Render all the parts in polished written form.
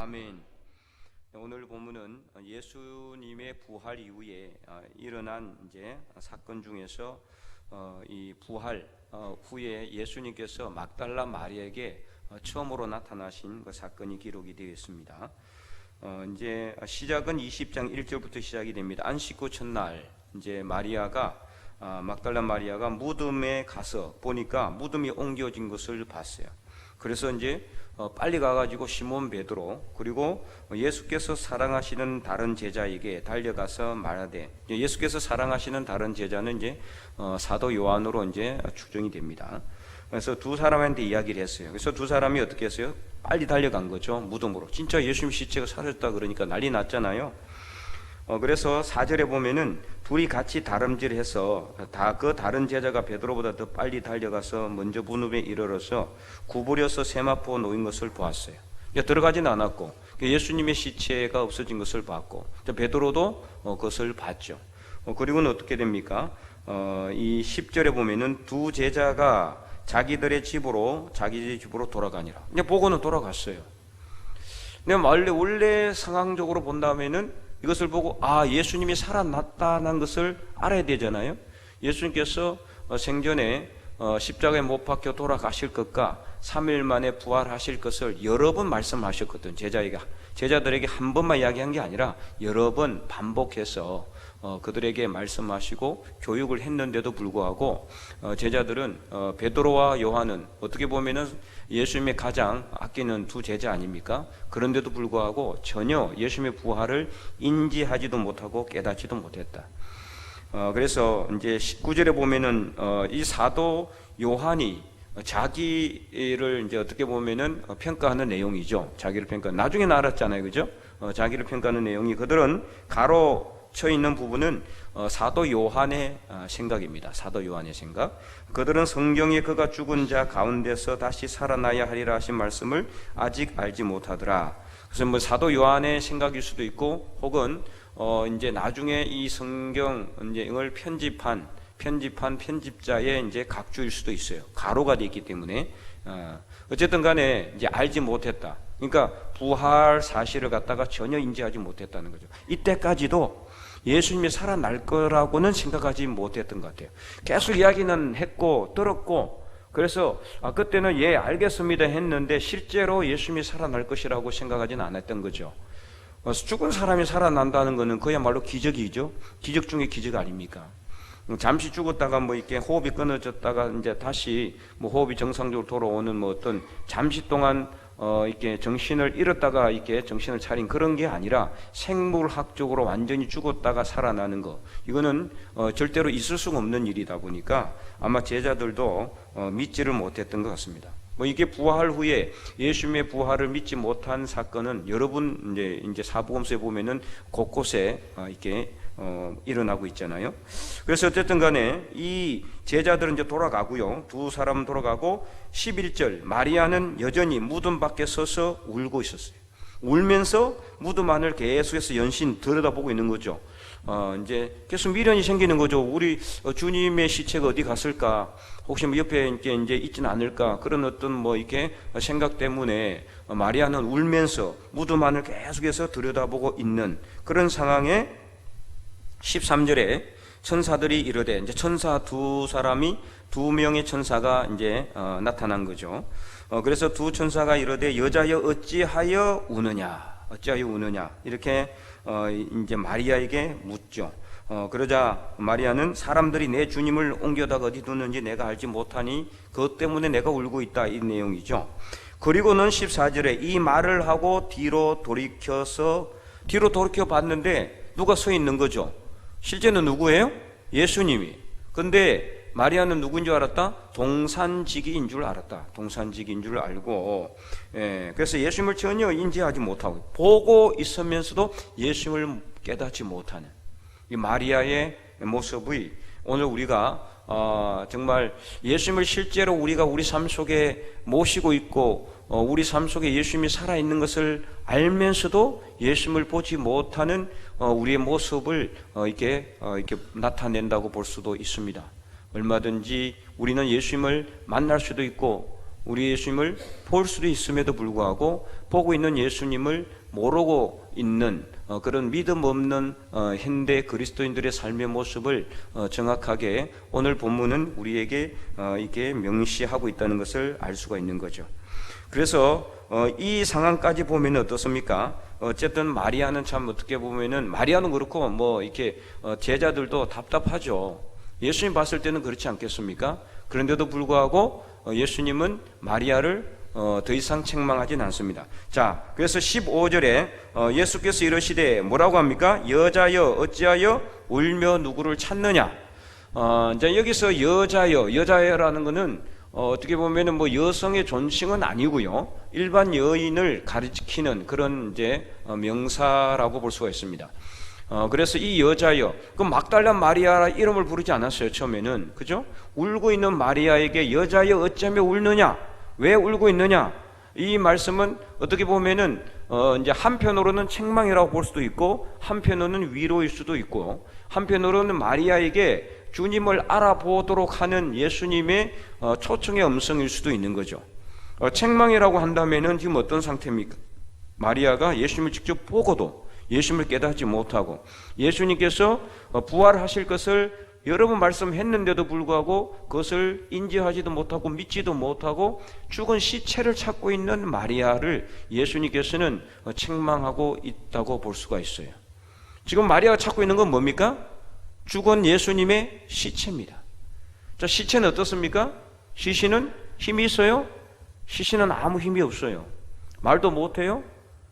아멘. 오늘 본문은 예수님의 부활 이후에 일어난 이제 사건 중에서 이 부활 후에 예수님께서 막달라 마리아에게 처음으로 나타나신 그 사건이 기록이 되어 있습니다. 이제 시작은 20장 1절부터 시작이 됩니다. 안식구 첫날 이제 막달라 마리아가 무덤에 가서 보니까 무덤이 옮겨진 것을 봤어요. 그래서 이제 빨리 가가지고 시몬 베드로 그리고 예수께서 사랑하시는 다른 제자에게 달려가서 말하되, 예수께서 사랑하시는 다른 제자는 이제 사도 요한으로 이제 추정이 됩니다. 그래서 두 사람한테 이야기를 했어요. 그래서 두 사람이 어떻게 했어요? 빨리 달려간 거죠. 무덤으로. 진짜 예수님 시체가 사라졌다 그러니까 난리 났잖아요. 그래서 4절에 보면은 둘이 같이 다름질해서 그 다른 제자가 베드로보다 더 빨리 달려가서 먼저 무덤에 이르러서 구부려서 세마포 놓인 것을 보았어요. 들어가지는 않았고 예수님의 시체가 없어진 것을 봤고 베드로도 그것을 봤죠. 그리고는 어떻게 됩니까? 이 10절에 보면은 두 제자가 자기 집으로 돌아가니라. 보고는 돌아갔어요. 근데 원래 상황적으로 본다면은 이것을 보고 예수님이 살아났다는 것을 알아야 되잖아요. 예수님께서 생전에 십자가에 못 박혀 돌아가실 것과 3일 만에 부활하실 것을 여러 번 말씀하셨거든. 제자들에게 한 번만 이야기한 게 아니라 여러 번 반복해서 그들에게 말씀하시고 교육을 했는데도 불구하고 제자들은 베드로와 요한은 어떻게 보면은 예수님의 가장 아끼는 두 제자 아닙니까? 그런데도 불구하고 전혀 예수님의 부활을 인지하지도 못하고 깨닫지도 못했다. 그래서 이제 19절에 보면은 이 사도 요한이 자기를 이제 어떻게 보면은 평가하는 내용이죠. 자기를 나중에 알았잖아요, 그죠? 자기를 평가하는 내용이, 그들은 가로쳐 있는 부분은 사도 요한의 생각입니다. 사도 요한의 생각. 그들은 성경에 그가 죽은 자 가운데서 다시 살아나야 하리라 하신 말씀을 아직 알지 못하더라. 그래서 사도 요한의 생각일 수도 있고, 혹은 이제 나중에 이 성경을 편집한 편집자의 이제 각주일 수도 있어요. 가로가 되어 있기 때문에. 어쨌든 간에 이제 알지 못했다. 그러니까 부활 사실을 갖다가 전혀 인지하지 못했다는 거죠. 이때까지도 예수님이 살아날 거라고는 생각하지 못했던 것 같아요. 계속 이야기는 했고 들었고, 그래서 그때는 알겠습니다 했는데 실제로 예수님이 살아날 것이라고 생각하지는 않았던 거죠. 죽은 사람이 살아난다는 것은 그야말로 기적이죠. 기적 중에 기적 아닙니까? 잠시 죽었다가 이렇게 호흡이 끊어졌다가 이제 다시 호흡이 정상적으로 돌아오는 어떤 잠시 동안 이렇게 정신을 잃었다가 이렇게 정신을 차린 그런 게 아니라 생물학적으로 완전히 죽었다가 살아나는 거, 이거는 절대로 있을 수가 없는 일이다 보니까 아마 제자들도 믿지를 못했던 것 같습니다. 이게 부활 후에 예수님의 부활을 믿지 못한 사건은 여러분 이제 사복음서에 보면은 곳곳에 이렇게 일어나고 있잖아요. 그래서 어쨌든 간에 이 제자들은 이제 돌아가고요. 두 사람은 돌아가고 11절 마리아는 여전히 무덤 밖에 서서 울고 있었어요. 울면서 무덤 안을 계속해서 연신 들여다보고 있는 거죠. 이제 계속 미련이 생기는 거죠. 우리 주님의 시체가 어디 갔을까? 혹시 옆에 이제 있지는 않을까? 그런 어떤 이렇게 생각 때문에 마리아는 울면서 무덤 안을 계속해서 들여다보고 있는 그런 상황에 13절에 천사들이 이르되, 이제 천사 두 명의 천사가 이제 나타난 거죠. 그래서 두 천사가 이르되 여자여 어찌하여 우느냐 이렇게 이제 마리아에게 묻죠. 그러자 마리아는 사람들이 내 주님을 옮겨다가 어디 두는지 내가 알지 못하니 그것 때문에 내가 울고 있다, 이 내용이죠. 그리고는 14절에 이 말을 하고 뒤로 돌이켜 봤는데 누가 서 있는 거죠. 실제는 누구예요? 예수님이. 근데 마리아는 누구인 줄 알았다? 동산지기인 줄 알았다. 동산지기인 줄 알고, 그래서 예수님을 전혀 인지하지 못하고 보고 있으면서도 예수님을 깨닫지 못하는 이 마리아의 모습이 오늘 우리가 정말 예수님을 실제로 우리가 우리 삶 속에 모시고 있고 우리 삶 속에 예수님이 살아있는 것을 알면서도 예수님을 보지 못하는 우리의 모습을 이렇게 나타낸다고 볼 수도 있습니다. 얼마든지 우리는 예수님을 만날 수도 있고 우리 예수님을 볼 수도 있음에도 불구하고 보고 있는 예수님을 모르고 있는 그런 믿음 없는 현대 그리스도인들의 삶의 모습을 정확하게 오늘 본문은 우리에게 이게 명시하고 있다는 것을 알 수가 있는 거죠. 그래서 이 상황까지 보면 어떻습니까? 어쨌든 마리아는 참 어떻게 보면은 마리아는 그렇고 뭐 이렇게 제자들도 답답하죠. 예수님 봤을 때는 그렇지 않겠습니까? 그런데도 불구하고 예수님은 마리아를 더 이상 책망하진 않습니다. 자, 그래서 15절에 예수께서 이러시되 뭐라고 합니까? 여자여 어찌하여 울며 누구를 찾느냐? 이제 여기서 여자여라는 것은 어떻게 보면은 뭐 여성의 존칭은 아니고요, 일반 여인을 가리키는 그런 이제 명사라고 볼 수가 있습니다. 그래서 이 여자여, 그 막달라 마리아 이름을 부르지 않았어요 처음에는, 그죠? 울고 있는 마리아에게 여자여 어찌하며 울느냐, 왜 울고 있느냐, 이 말씀은 어떻게 보면은 이제 한편으로는 책망이라고 볼 수도 있고 한편으로는 위로일 수도 있고 한편으로는 마리아에게 주님을 알아보도록 하는 예수님의 초청의 음성일 수도 있는 거죠. 책망이라고 한다면은 지금 어떤 상태입니까? 마리아가 예수님을 직접 보고도 예수님을 깨닫지 못하고 예수님께서 부활하실 것을 여러 번 말씀했는데도 불구하고 그것을 인지하지도 못하고 믿지도 못하고 죽은 시체를 찾고 있는 마리아를 예수님께서는 책망하고 있다고 볼 수가 있어요. 지금 마리아가 찾고 있는 건 뭡니까? 죽은 예수님의 시체입니다. 자, 시체는 어떻습니까? 시신은 힘이 있어요? 시신은 아무 힘이 없어요. 말도 못해요?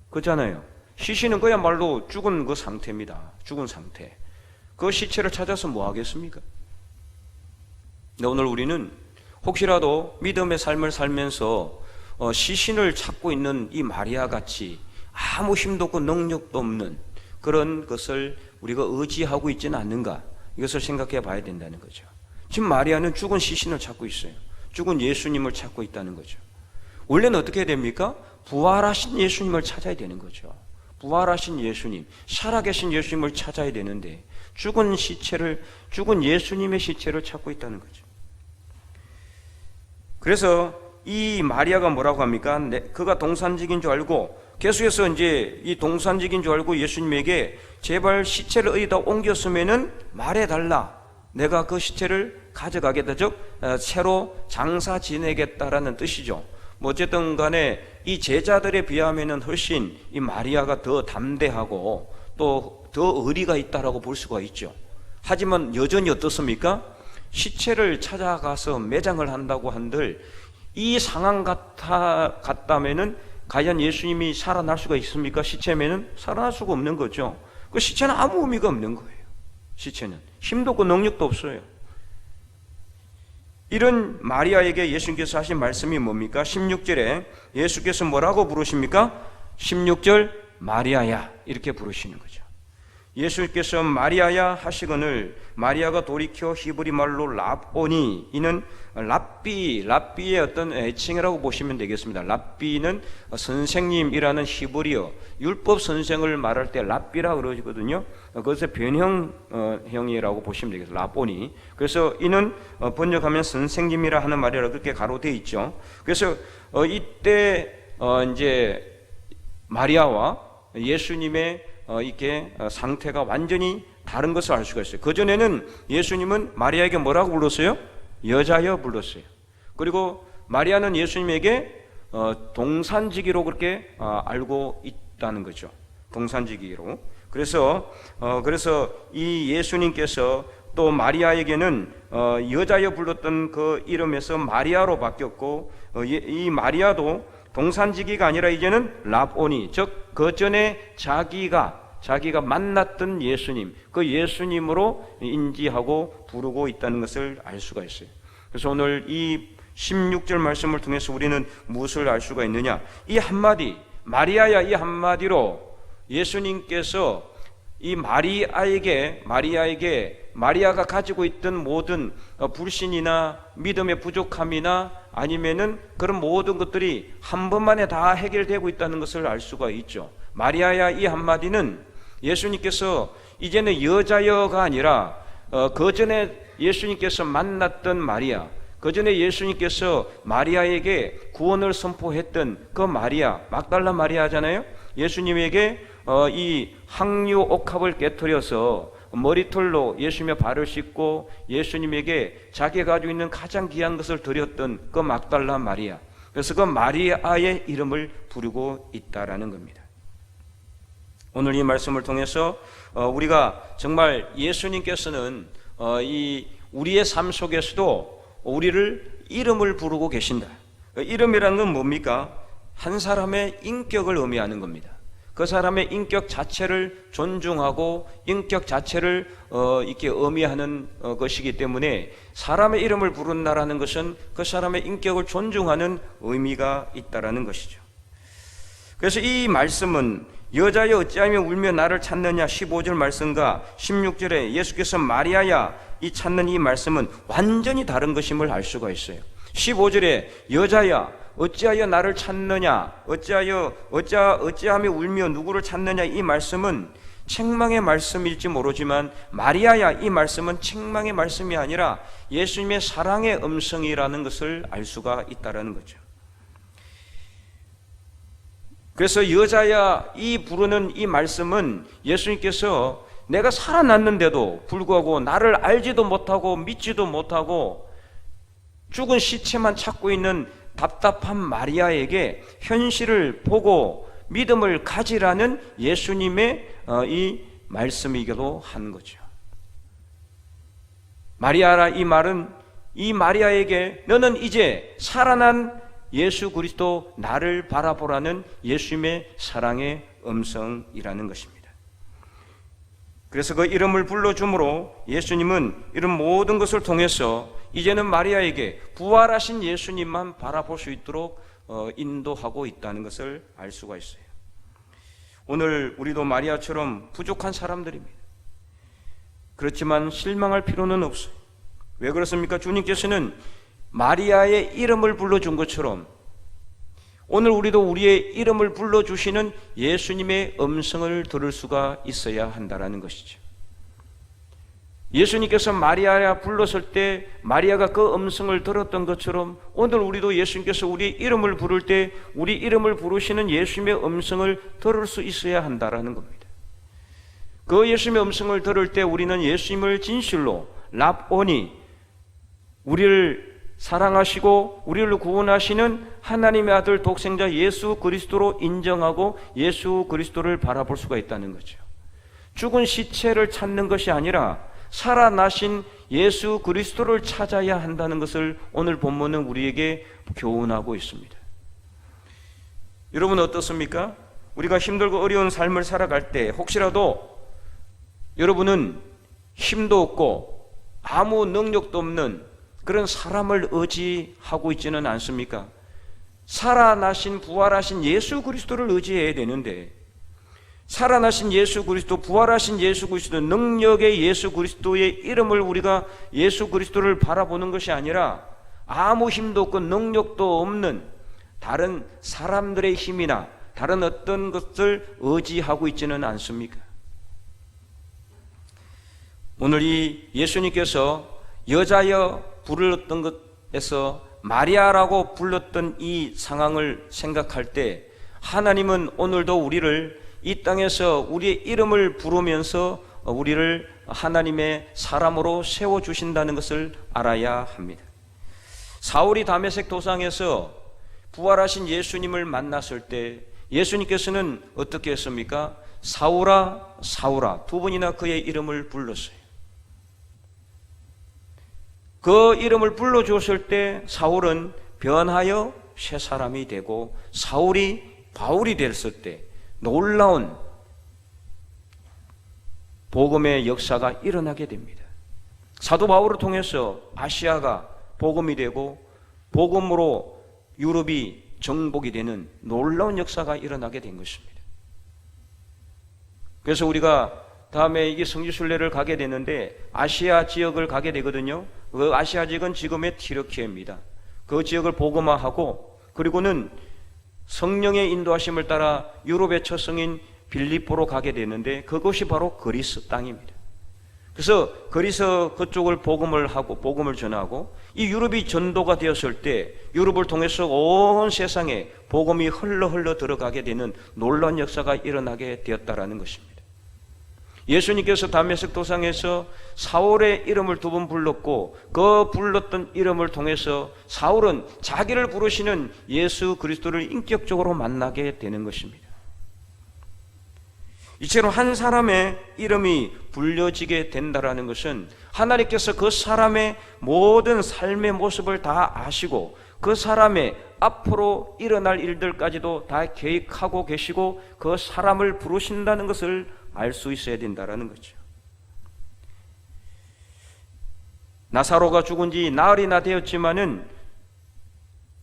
그렇잖아요. 시신은 그야말로 죽은 그 상태입니다. 죽은 상태. 그 시체를 찾아서 뭐 하겠습니까? 근데 오늘 우리는 혹시라도 믿음의 삶을 살면서 시신을 찾고 있는 이 마리아 같이 아무 힘도 없고 능력도 없는 그런 것을 우리가 의지하고 있지는 않는가, 이것을 생각해 봐야 된다는 거죠. 지금 마리아는 죽은 시신을 찾고 있어요. 죽은 예수님을 찾고 있다는 거죠. 원래는 어떻게 해야 됩니까? 부활하신 예수님을 찾아야 되는 거죠. 부활하신 예수님, 살아계신 예수님을 찾아야 되는데 죽은 예수님의 시체를 찾고 있다는 거죠. 그래서 이 마리아가 뭐라고 합니까? 그가 동산직인 줄 알고 계속해서 이제 이 동산직인 줄 알고 예수님에게 제발 시체를 어디다 옮겼으면은 말해달라. 내가 그 시체를 가져가겠다. 즉 새로 장사 지내겠다라는 뜻이죠. 뭐 어쨌든 간에 이 제자들에 비하면은 훨씬 이 마리아가 더 담대하고 또 더 의리가 있다라고 볼 수가 있죠. 하지만 여전히 어떻습니까? 시체를 찾아가서 매장을 한다고 한들 이 상황 같다면은 과연 예수님이 살아날 수가 있습니까? 시체면은 살아날 수가 없는 거죠. 그 시체는 아무 의미가 없는 거예요. 시체는 힘도 없고 능력도 없어요. 이런 마리아에게 예수님께서 하신 말씀이 뭡니까? 16절에 예수께서 뭐라고 부르십니까? 16절 마리아야 이렇게 부르시는 거죠. 예수께서 마리아야 하시거늘 마리아가 돌이켜 히브리 말로 랍오니, 이는 랍비의 어떤 애칭이라고 보시면 되겠습니다. 랍비는 선생님이라는 히브리어 율법 선생을 말할 때 랍비라 그러거든요. 그것의 변형형이라고 보시면 되겠습니다. 랍오니. 그래서 이는 번역하면 선생님이라 하는 말이라 그렇게 가로되어 있죠. 그래서 이때 이제 마리아와 예수님의 이렇게 상태가 완전히 다른 것을 알 수가 있어요. 그전에는 예수님은 마리아에게 뭐라고 불렀어요? 여자여 불렀어요. 그리고 마리아는 예수님에게 동산지기로 그렇게 알고 있다는 거죠. 동산지기로. 그래서 이 예수님께서 또 마리아에게는 여자여 불렀던 그 이름에서 마리아로 바뀌었고 이 마리아도 동산지기가 아니라 이제는 랍오니, 즉 그 전에 자기가 만났던 예수님, 그 예수님으로 인지하고 부르고 있다는 것을 알 수가 있어요. 그래서 오늘 이 16절 말씀을 통해서 우리는 무엇을 알 수가 있느냐? 이 한마디, 마리아야, 이 한마디로 예수님께서 이 마리아가 가지고 있던 모든 불신이나 믿음의 부족함이나 아니면은 그런 모든 것들이 한 번만에 다 해결되고 있다는 것을 알 수가 있죠. 마리아야 이 한마디는 예수님께서 이제는 여자여가 아니라 그 전에 예수님께서 만났던 마리아, 그 전에 예수님께서 마리아에게 구원을 선포했던 그 마리아, 막달라 마리아잖아요. 예수님에게 이 항유 옥합을 깨뜨려서 머리털로 예수님의 발을 씻고 예수님에게 자기가 가지고 있는 가장 귀한 것을 드렸던 그 막달라 마리아. 그래서 그 마리아의 이름을 부르고 있다라는 겁니다. 오늘 이 말씀을 통해서 우리가 정말 예수님께서는 이 우리의 삶 속에서도 우리를 이름을 부르고 계신다. 이름이라는 건 뭡니까? 한 사람의 인격을 의미하는 겁니다. 그 사람의 인격 자체를 존중하고 인격 자체를 이렇게 의미하는 것이기 때문에 사람의 이름을 부른다라는 것은 그 사람의 인격을 존중하는 의미가 있다라는 것이죠. 그래서 이 말씀은 여자여 어찌하며 울며 나를 찾느냐 15절 말씀과 16절에 예수께서 마리아야 이 찾는 이 말씀은 완전히 다른 것임을 알 수가 있어요. 15절에 여자야 어찌하여 나를 찾느냐 어찌하며 울며 누구를 찾느냐 이 말씀은 책망의 말씀일지 모르지만 마리아야 이 말씀은 책망의 말씀이 아니라 예수님의 사랑의 음성이라는 것을 알 수가 있다는 거죠. 그래서 여자야 이 부르는 이 말씀은 예수님께서 내가 살아났는데도 불구하고 나를 알지도 못하고 믿지도 못하고 죽은 시체만 찾고 있는 답답한 마리아에게 현실을 보고 믿음을 가지라는 예수님의 이 말씀이기도 한 거죠. 마리아라 이 말은 이 마리아에게 너는 이제 살아난 예수 그리스도 나를 바라보라는 예수님의 사랑의 음성이라는 것입니다. 그래서 그 이름을 불러줌으로 예수님은 이런 모든 것을 통해서 이제는 마리아에게 부활하신 예수님만 바라볼 수 있도록 인도하고 있다는 것을 알 수가 있어요. 오늘 우리도 마리아처럼 부족한 사람들입니다. 그렇지만 실망할 필요는 없어요. 왜 그렇습니까? 주님께서는 마리아의 이름을 불러준 것처럼 오늘 우리도 우리의 이름을 불러주시는 예수님의 음성을 들을 수가 있어야 한다는 것이죠. 예수님께서 마리아야 불렀을 때 마리아가 그 음성을 들었던 것처럼 오늘 우리도 예수님께서 우리의 이름을 부를 때 우리 이름을 부르시는 예수님의 음성을 들을 수 있어야 한다는 겁니다. 그 예수님의 음성을 들을 때 우리는 예수님을 진실로 랍오니 우리를 사랑하시고 우리를 구원하시는 하나님의 아들 독생자 예수 그리스도로 인정하고 예수 그리스도를 바라볼 수가 있다는 거죠. 죽은 시체를 찾는 것이 아니라 살아나신 예수 그리스도를 찾아야 한다는 것을 오늘 본문은 우리에게 교훈하고 있습니다. 여러분 어떻습니까? 우리가 힘들고 어려운 삶을 살아갈 때 혹시라도 여러분은 힘도 없고 아무 능력도 없는 그런 사람을 의지하고 있지는 않습니까? 살아나신 부활하신 예수 그리스도를 의지해야 되는데 살아나신 예수 그리스도, 부활하신 예수 그리스도, 능력의 예수 그리스도의 이름을 우리가 예수 그리스도를 바라보는 것이 아니라 아무 힘도 없고 능력도 없는 다른 사람들의 힘이나 다른 어떤 것을 의지하고 있지는 않습니까? 오늘 이 예수님께서 여자여 불렀던 것에서 마리아라고 불렀던 이 상황을 생각할 때 하나님은 오늘도 우리를 이 땅에서 우리의 이름을 부르면서 우리를 하나님의 사람으로 세워주신다는 것을 알아야 합니다. 사울이 다메섹 도상에서 부활하신 예수님을 만났을 때 예수님께서는 어떻게 했습니까? 사울아 사울아 두 번이나 그의 이름을 불렀어요. 그 이름을 불러주었을 때 사울은 변하여 새 사람이 되고 사울이 바울이 됐을 때 놀라운 복음의 역사가 일어나게 됩니다. 사도 바울을 통해서 아시아가 복음이 되고 복음으로 유럽이 정복이 되는 놀라운 역사가 일어나게 된 것입니다. 그래서 우리가 다음에 이게 성지순례를 가게 되는데 아시아 지역을 가게 되거든요. 그 아시아 지역은 지금의 튀르키예입니다. 그 지역을 복음화하고 그리고는 성령의 인도하심을 따라 유럽의 첫 성인 빌립보로 가게 되는데 그것이 바로 그리스 땅입니다. 그래서 거기서 그쪽을 복음을 하고 복음을 전하고 이 유럽이 전도가 되었을 때 유럽을 통해서 온 세상에 복음이 흘러 들어가게 되는 놀라운 역사가 일어나게 되었다라는 것입니다. 예수님께서 다메섹 도상에서 사울의 이름을 2번 불렀고 그 불렀던 이름을 통해서 사울은 자기를 부르시는 예수 그리스도를 인격적으로 만나게 되는 것입니다. 이처럼 한 사람의 이름이 불려지게 된다라는 것은 하나님께서 그 사람의 모든 삶의 모습을 다 아시고 그 사람의 앞으로 일어날 일들까지도 다 계획하고 계시고 그 사람을 부르신다는 것을 알 수 있어야 된다라는 거죠. 나사로가 죽은 지 나흘이나 되었지만은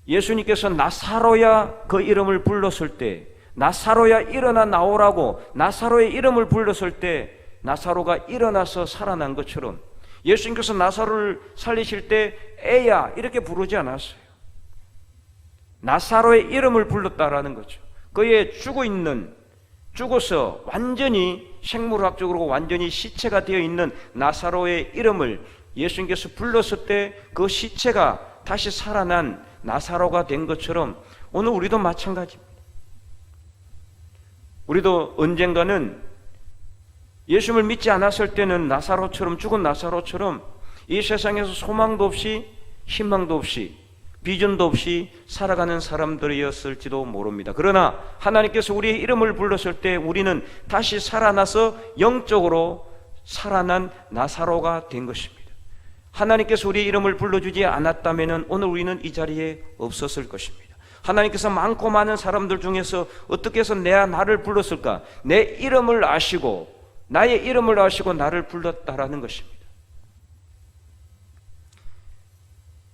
예수님께서 나사로야 그 이름을 불렀을 때, 나사로야 일어나 나오라고 나사로의 이름을 불렀을 때 나사로가 일어나서 살아난 것처럼 예수님께서 나사로를 살리실 때 애야 이렇게 부르지 않았어요. 나사로의 이름을 불렀다라는 거죠. 그의 죽어서 완전히 생물학적으로 완전히 시체가 되어 있는 나사로의 이름을 예수님께서 불렀을 때 그 시체가 다시 살아난 나사로가 된 것처럼 오늘 우리도 마찬가지입니다. 우리도 언젠가는 예수님을 믿지 않았을 때는 나사로처럼, 죽은 나사로처럼 이 세상에서 소망도 없이 희망도 없이 비전도 없이 살아가는 사람들이었을지도 모릅니다. 그러나 하나님께서 우리의 이름을 불렀을 때 우리는 다시 살아나서 영적으로 살아난 나사로가 된 것입니다. 하나님께서 우리의 이름을 불러주지 않았다면 오늘 우리는 이 자리에 없었을 것입니다. 하나님께서 많고 많은 사람들 중에서 어떻게 해서 나를 불렀을까? 내 이름을 아시고 나의 이름을 아시고 나를 불렀다라는 것입니다.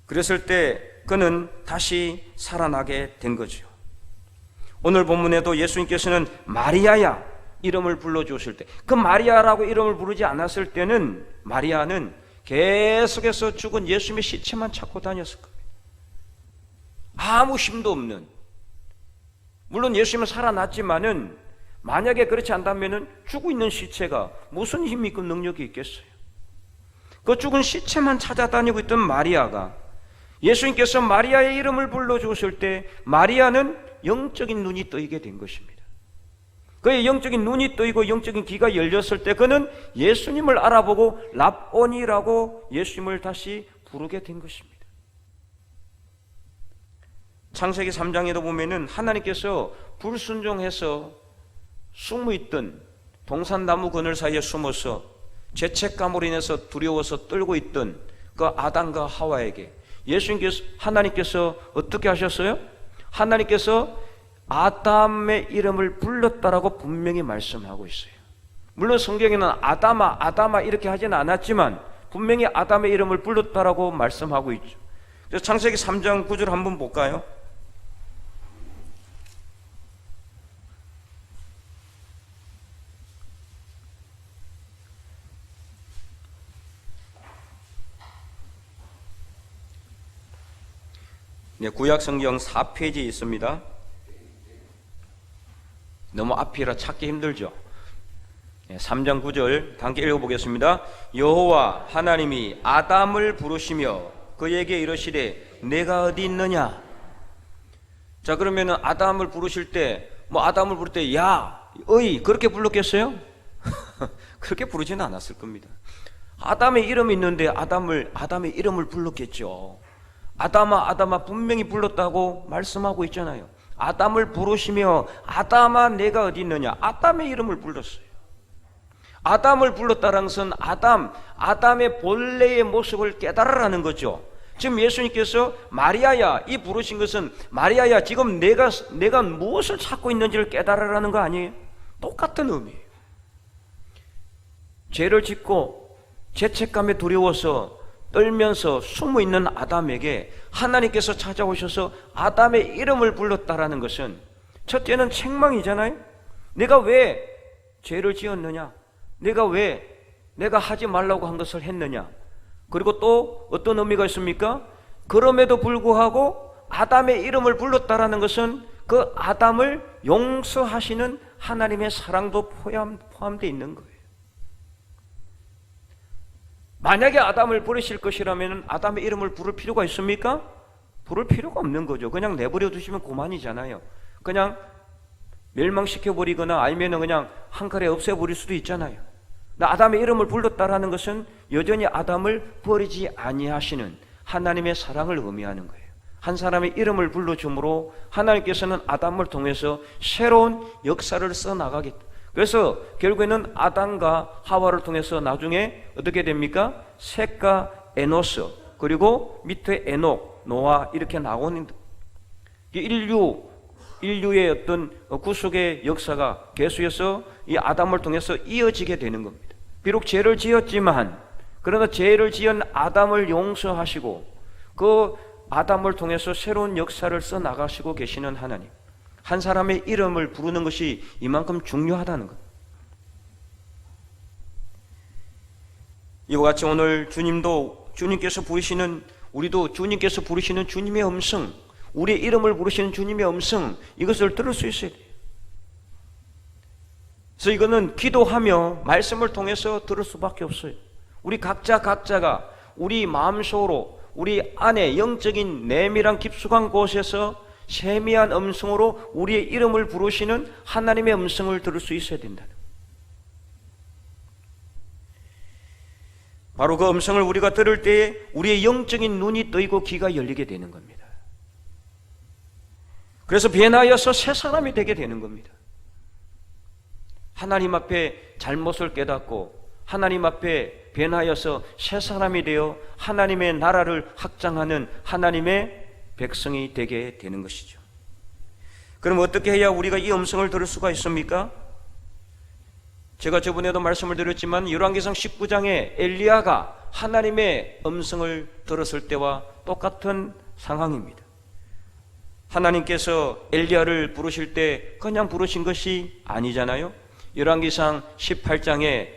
그랬을 때 그는 다시 살아나게 된 거죠. 오늘 본문에도 예수님께서는 마리아야 이름을 불러주었을 때, 그 마리아라고 이름을 부르지 않았을 때는 마리아는 계속해서 죽은 예수님의 시체만 찾고 다녔을 겁니다. 아무 힘도 없는, 물론 예수님은 살아났지만은 만약에 그렇지 않다면은 죽어 있는 시체가 무슨 힘이 있고 능력이 있겠어요? 그 죽은 시체만 찾아다니고 있던 마리아가 예수님께서 마리아의 이름을 불러주었을 때 마리아는 영적인 눈이 뜨이게 된 것입니다. 그의 영적인 눈이 뜨이고 영적인 귀가 열렸을 때 그는 예수님을 알아보고 랍오니라고 예수님을 다시 부르게 된 것입니다. 창세기 3장에도 보면은 하나님께서 불순종해서 숨어있던 동산나무 그늘 사이에 숨어서 죄책감으로 인해서 두려워서 떨고 있던 그 아담과 하와에게 하나님께서 어떻게 하셨어요? 하나님께서 아담의 이름을 불렀다라고 분명히 말씀하고 있어요. 물론 성경에는 아담아 이렇게 하지는 않았지만 분명히 아담의 이름을 불렀다라고 말씀하고 있죠. 그래서 창세기 3장 9절 한번 볼까요? 네, 구약 성경 4페이지에 있습니다. 너무 앞이라 찾기 힘들죠. 3장 9절 함께 읽어보겠습니다. 여호와 하나님이 아담을 부르시며 그에게 이르시되 내가 어디 있느냐. 자, 그러면은 아담을 부르실 때 아담을 부를 때 야, 어이 그렇게 불렀겠어요? 그렇게 부르지는 않았을 겁니다. 아담의 이름이 있는데 아담의 이름을 불렀겠죠. 아담아 분명히 불렀다고 말씀하고 있잖아요. 아담을 부르시며 아담아 내가 어디 있느냐. 아담의 이름을 불렀어요. 아담을 불렀다는 것은 아담의 본래의 모습을 깨달으라는 거죠. 지금 예수님께서 마리아야 이 부르신 것은 마리아야 지금 내가 무엇을 찾고 있는지를 깨달으라는 거 아니에요? 똑같은 의미예요. 죄를 짓고 죄책감에 두려워서 떨면서 숨어있는 아담에게 하나님께서 찾아오셔서 아담의 이름을 불렀다라는 것은 첫째는 책망이잖아요. 내가 왜 죄를 지었느냐, 내가 하지 말라고 한 것을 했느냐. 그리고 또 어떤 의미가 있습니까? 그럼에도 불구하고 아담의 이름을 불렀다라는 것은 그 아담을 용서하시는 하나님의 사랑도 포함되어 있는 거예요. 만약에 아담을 버리실 것이라면 아담의 이름을 부를 필요가 있습니까? 부를 필요가 없는 거죠. 그냥 내버려 두시면 그만이잖아요. 그냥 멸망시켜버리거나 아니면 그냥 한 칼에 없애버릴 수도 있잖아요. 아담의 이름을 불렀다라는 것은 여전히 아담을 버리지 아니하시는 하나님의 사랑을 의미하는 거예요. 한 사람의 이름을 불러줌으로 하나님께서는 아담을 통해서 새로운 역사를 써나가겠다. 그래서 결국에는 아담과 하와를 통해서 나중에 어떻게 됩니까? 셋과 에노스, 그리고 밑에 에녹, 노아 이렇게 나오는 인류의 어떤 구속의 역사가 계속해서 이 아담을 통해서 이어지게 되는 겁니다. 비록 죄를 지었지만 그러나 죄를 지은 아담을 용서하시고 그 아담을 통해서 새로운 역사를 써나가시고 계시는 하나님, 한 사람의 이름을 부르는 것이 이만큼 중요하다는 것. 이와 같이 오늘 주님께서 부르시는, 우리도 주님께서 부르시는 주님의 음성, 우리의 이름을 부르시는 주님의 음성, 이것을 들을 수 있어야 돼요. 그래서 이거는 기도하며 말씀을 통해서 들을 수밖에 없어요. 우리 각자가 우리 마음속으로, 우리 안에 영적인 내밀한 깊숙한 곳에서 세미한 음성으로 우리의 이름을 부르시는 하나님의 음성을 들을 수 있어야 된다. 바로 그 음성을 우리가 들을 때에 우리의 영적인 눈이 뜨이고 귀가 열리게 되는 겁니다. 그래서 변하여서 새 사람이 되게 되는 겁니다. 하나님 앞에 잘못을 깨닫고 하나님 앞에 변하여서 새 사람이 되어 하나님의 나라를 확장하는 하나님의 백성이 되게 되는 것이죠. 그럼 어떻게 해야 우리가 이 음성을 들을 수가 있습니까? 제가 저번에도 말씀을 드렸지만 열왕기상 19장에 엘리야가 하나님의 음성을 들었을 때와 똑같은 상황입니다. 하나님께서 엘리야를 부르실 때 그냥 부르신 것이 아니잖아요. 열왕기상 18장에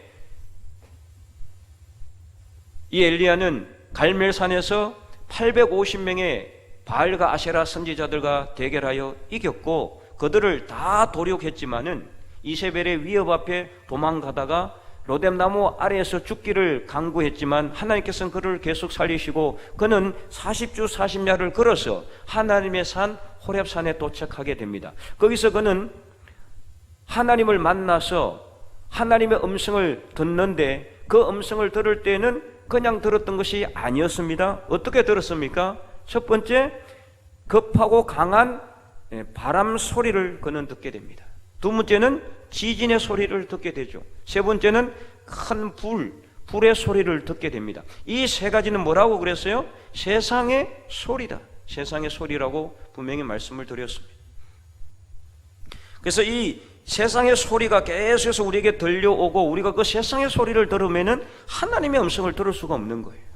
이 엘리야는 갈멜산에서 850명의 바알과 아세라 선지자들과 대결하여 이겼고 그들을 다 도륙했지만은 이세벨의 위협 앞에 도망가다가 로뎀나무 아래에서 죽기를 강구했지만 하나님께서는 그를 계속 살리시고 그는 40주 40야를 걸어서 하나님의 산 호렙산에 도착하게 됩니다. 거기서 그는 하나님을 만나서 하나님의 음성을 듣는데 그 음성을 들을 때는 그냥 들었던 것이 아니었습니다. 어떻게 들었습니까? 첫 번째, 급하고 강한 바람 소리를 그는 듣게 됩니다. 두 번째는 지진의 소리를 듣게 되죠. 세 번째는 큰 불의 소리를 듣게 됩니다. 이 세 가지는 뭐라고 그랬어요? 세상의 소리다. 세상의 소리라고 분명히 말씀을 드렸습니다. 그래서 이 세상의 소리가 계속해서 우리에게 들려오고 우리가 그 세상의 소리를 들으면은 하나님의 음성을 들을 수가 없는 거예요.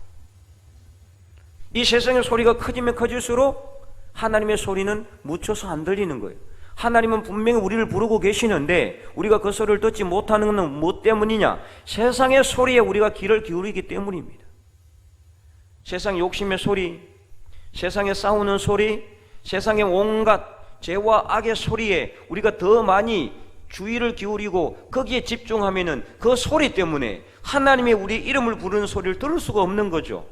이 세상의 소리가 커지면 커질수록 하나님의 소리는 묻혀서 안 들리는 거예요. 하나님은 분명히 우리를 부르고 계시는데 우리가 그 소리를 듣지 못하는 것은 무엇 때문이냐? 세상의 소리에 우리가 귀를 기울이기 때문입니다. 세상 욕심의 소리, 세상에 싸우는 소리, 세상의 온갖 죄와 악의 소리에 우리가 더 많이 주의를 기울이고 거기에 집중하면은 그 소리 때문에 하나님의 우리 이름을 부르는 소리를 들을 수가 없는 거죠.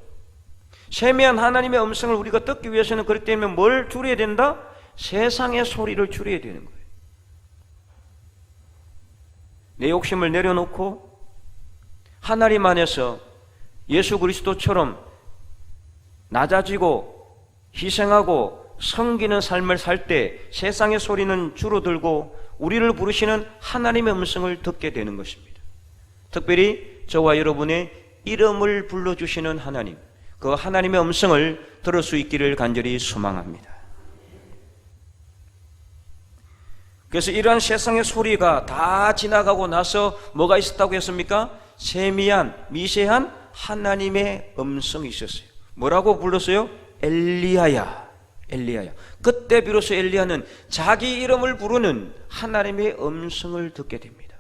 세미한 하나님의 음성을 우리가 듣기 위해서는 그렇기 때문에 뭘 줄여야 된다? 세상의 소리를 줄여야 되는 거예요. 내 욕심을 내려놓고 하나님 안에서 예수 그리스도처럼 낮아지고 희생하고 섬기는 삶을 살 때 세상의 소리는 줄어들고 우리를 부르시는 하나님의 음성을 듣게 되는 것입니다. 특별히 저와 여러분의 이름을 불러주시는 하나님, 그 하나님의 음성을 들을 수 있기를 간절히 소망합니다. 그래서 이러한 세상의 소리가 다 지나가고 나서 뭐가 있었다고 했습니까? 세미한, 미세한 하나님의 음성이 있었어요. 뭐라고 불렀어요? 엘리야야, 엘리야야. 그때 비로소 엘리야는 자기 이름을 부르는 하나님의 음성을 듣게 됩니다.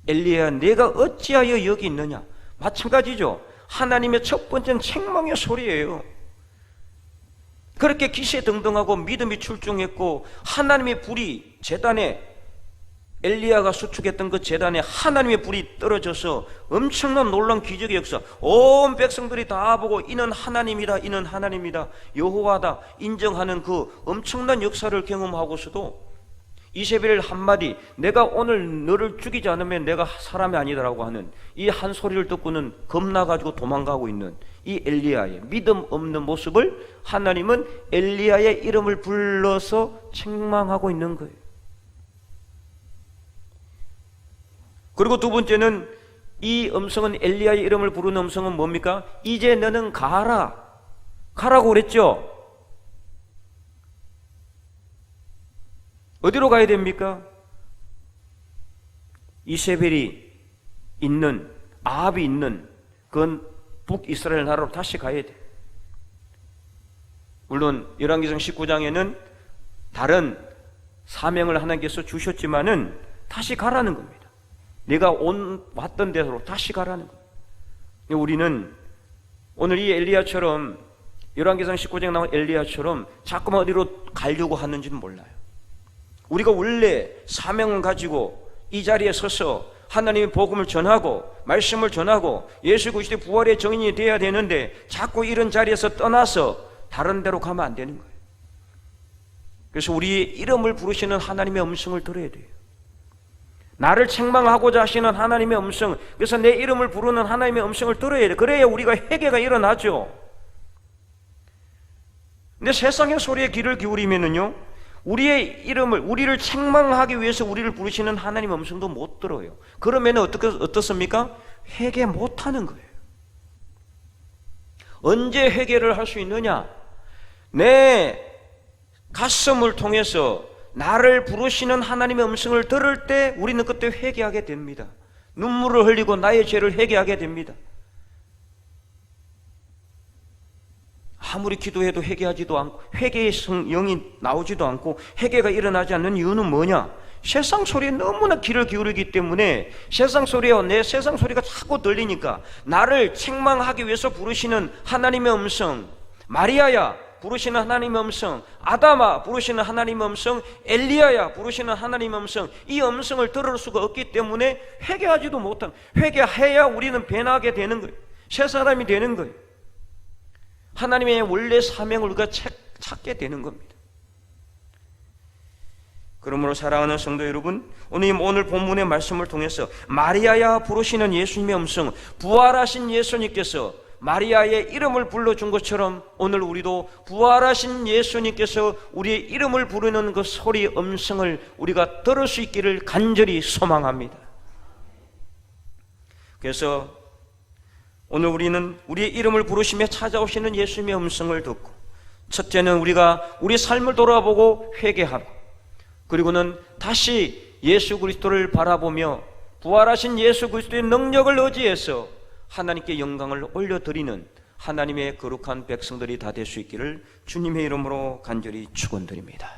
엘리야야, 내가 어찌하여 여기 있느냐? 마찬가지죠. 하나님의 첫 번째는 책망의 소리예요. 그렇게 기세등등하고 믿음이 출중했고 하나님의 불이 제단에 엘리야가 수축했던 그 제단에 하나님의 불이 떨어져서 엄청난 놀라운 기적의 역사, 온 백성들이 다 보고 이는 하나님이다, 이는 하나님이다, 여호와다 인정하는 그 엄청난 역사를 경험하고서도 이세벨 한마디, 내가 오늘 너를 죽이지 않으면 내가 사람이 아니다라고 하는 이 한 소리를 듣고는 겁나가지고 도망가고 있는 이 엘리야의 믿음 없는 모습을 하나님은 엘리야의 이름을 불러서 책망하고 있는 거예요. 그리고 두 번째는 이 음성은, 엘리야의 이름을 부르는 음성은 뭡니까? 이제 너는 가라. 가라고 그랬죠? 어디로 가야 됩니까? 이세벨이 있는, 아합이 있는 그건 북이스라엘 나라로 다시 가야 돼. 물론 열왕기상 19장에는 다른 사명을 하나님께서 주셨지만은 다시 가라는 겁니다. 내가 왔던 데로 다시 가라는 겁니다. 우리는 오늘 이 엘리야처럼, 열왕기상 19장에 나온 엘리야처럼 자꾸만 어디로 가려고 하는지는 몰라요. 우리가 원래 사명을 가지고 이 자리에 서서 하나님의 복음을 전하고 말씀을 전하고 예수 그리스도의 부활의 정인이 되어야 되는데 자꾸 이런 자리에서 떠나서 다른 데로 가면 안 되는 거예요. 그래서 우리의 이름을 부르시는 하나님의 음성을 들어야 돼요. 나를 책망하고자 하시는 하나님의 음성, 그래서 내 이름을 부르는 하나님의 음성을 들어야 돼요. 그래야 우리가 회개가 일어나죠. 근데 세상의 소리에 귀를 기울이면은요, 우리의 이름을, 우리를 책망하기 위해서 우리를 부르시는 하나님의 음성도 못 들어요. 그러면 어떻습니까? 회개 못 하는 거예요. 언제 회개를 할 수 있느냐? 내 가슴을 통해서 나를 부르시는 하나님의 음성을 들을 때 우리는 그때 회개하게 됩니다. 눈물을 흘리고 나의 죄를 회개하게 됩니다. 아무리 기도해도 회개하지도 않고 회개의 성령이 나오지도 않고 회개가 일어나지 않는 이유는 뭐냐? 세상 소리에 너무나 귀를 기울이기 때문에 세상 소리와 내 세상 소리가 자꾸 들리니까 나를 책망하기 위해서 부르시는 하나님의 음성, 마리아야 부르시는 하나님의 음성, 아담아 부르시는 하나님의 음성, 엘리야야 부르시는 하나님의 음성, 이 음성을 들을 수가 없기 때문에 회개하지도 못한, 회개해야 우리는 변하게 되는 거예요. 새 사람이 되는 거예요. 하나님의 원래 사명을 우리가 찾게 되는 겁니다. 그러므로 사랑하는 성도 여러분, 오늘 본문의 말씀을 통해서 마리아야 부르시는 예수님의 음성, 부활하신 예수님께서 마리아의 이름을 불러준 것처럼 오늘 우리도 부활하신 예수님께서 우리의 이름을 부르는 그 소리 음성을 우리가 들을 수 있기를 간절히 소망합니다. 그래서 오늘 우리는 우리의 이름을 부르시며 찾아오시는 예수님의 음성을 듣고, 첫째는 우리가 우리 삶을 돌아보고 회개하고, 그리고는 다시 예수 그리스도를 바라보며 부활하신 예수 그리스도의 능력을 의지해서 하나님께 영광을 올려드리는 하나님의 거룩한 백성들이 다 될 수 있기를 주님의 이름으로 간절히 축원드립니다.